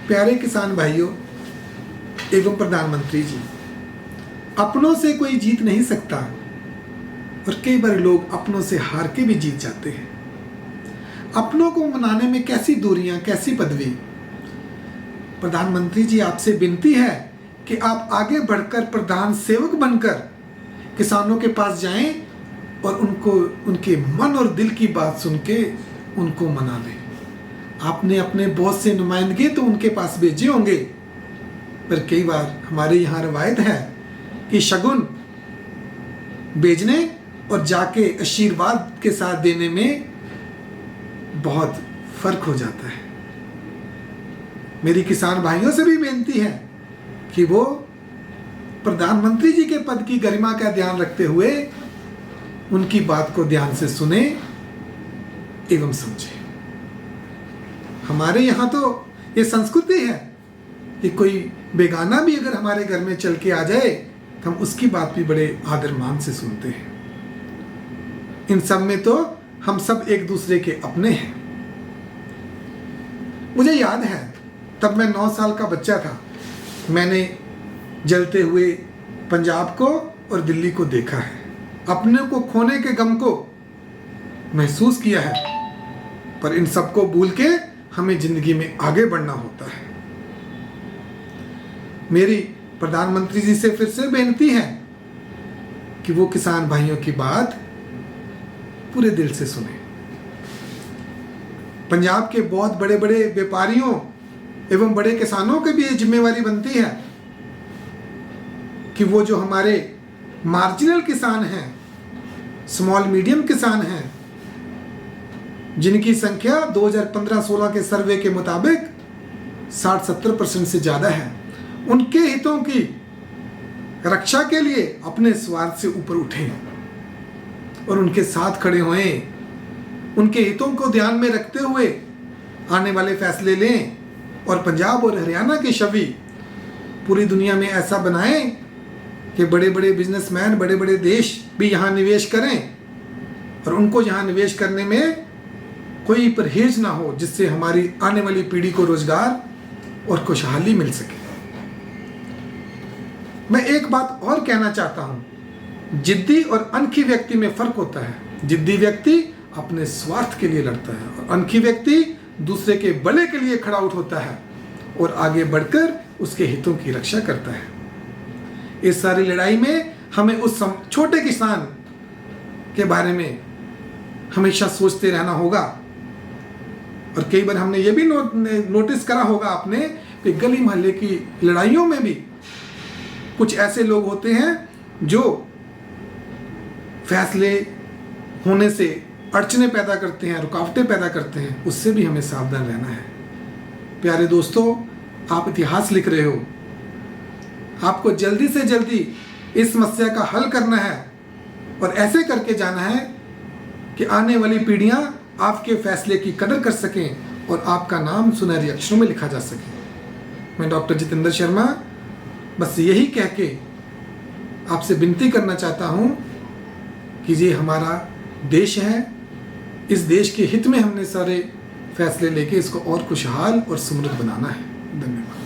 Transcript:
प्यारे किसान भाइयों एवं प्रधानमंत्री जी, अपनों से कोई जीत नहीं सकता और कई बार लोग अपनों से हार के भी जीत जाते हैं। अपनों को मनाने में कैसी दूरियां, कैसी पदवी। प्रधानमंत्री जी, आपसे विनती है कि आप आगे बढ़कर प्रधान सेवक बनकर किसानों के पास जाएं और उनको उनके मन और दिल की बात सुन के उनको मना लें। आपने अपने बहुत से नुमाइंदगे तो उनके पास भेजे होंगे, पर कई बार हमारे यहाँ रवायत है कि शगुन भेजने और जाके आशीर्वाद के साथ देने में बहुत फर्क हो जाता है। मेरी किसान भाइयों से भी बेनती है कि वो प्रधानमंत्री जी के पद की गरिमा का ध्यान रखते हुए उनकी बात को ध्यान से सुने एवं समझे। हमारे यहाँ तो ये संस्कृति है कि कोई बेगाना भी अगर हमारे घर में चल के आ जाए तो हम उसकी बात भी बड़े आदर मान से सुनते हैं। इन सब में तो हम सब एक दूसरे के अपने हैं। मुझे याद है तब मैं 9 साल का बच्चा था, मैंने जलते हुए पंजाब को और दिल्ली को देखा है, अपने को खोने के गम को महसूस किया है, पर इन सबको भूल के हमें जिंदगी में आगे बढ़ना होता है। मेरी प्रधानमंत्री जी से फिर से बेनती है कि वो किसान भाइयों की बात पूरे दिल से सुने। पंजाब के बहुत बड़े बड़े व्यापारियों एवं बड़े किसानों की भी ये जिम्मेवारी बनती है कि वो जो हमारे मार्जिनल किसान हैं, स्मॉल मीडियम किसान हैं, जिनकी संख्या 2015-16 के सर्वे के मुताबिक 60-70% से ज़्यादा है, उनके हितों की रक्षा के लिए अपने स्वार्थ से ऊपर उठें और उनके साथ खड़े होएं, उनके हितों को ध्यान में रखते हुए आने वाले फैसले लें और पंजाब और हरियाणा की छवि पूरी दुनिया में ऐसा बनाएं कि बड़े बड़े बिजनेसमैन, बड़े बड़े देश भी यहाँ निवेश करें और उनको यहाँ निवेश करने में कोई परहेज ना हो, जिससे हमारी आने वाली पीढ़ी को रोजगार और खुशहाली मिल सके। मैं एक बात और कहना चाहता हूं, जिद्दी और अनखी व्यक्ति में फर्क होता है। जिद्दी व्यक्ति अपने स्वार्थ के लिए लड़ता है और अनखी व्यक्ति दूसरे के भले के लिए खड़ा उठ होता है और आगे बढ़कर उसके हितों की रक्षा करता है। इस सारी लड़ाई में हमें उस छोटे किसान के बारे में हमेशा सोचते रहना होगा। और कई बार हमने ये भी नोटिस करा होगा आपने कि गली मोहल्ले की लड़ाइयों में भी कुछ ऐसे लोग होते हैं जो फैसले होने से अड़चने पैदा करते हैं, रुकावटें पैदा करते हैं। उससे भी हमें सावधान रहना है। प्यारे दोस्तों, आप इतिहास लिख रहे हो, आपको जल्दी से जल्दी इस समस्या का हल करना है और ऐसे करके जाना है कि आने वाली पीढ़ियां आपके फैसले की कदर कर सकें और आपका नाम सुनहरे अक्षरों में लिखा जा सके। मैं डॉक्टर जितेंद्र शर्मा बस यही कह के आपसे विनती करना चाहता हूं कि ये हमारा देश है, इस देश के हित में हमने सारे फैसले लेके इसको और खुशहाल और समृद्ध बनाना है। धन्यवाद।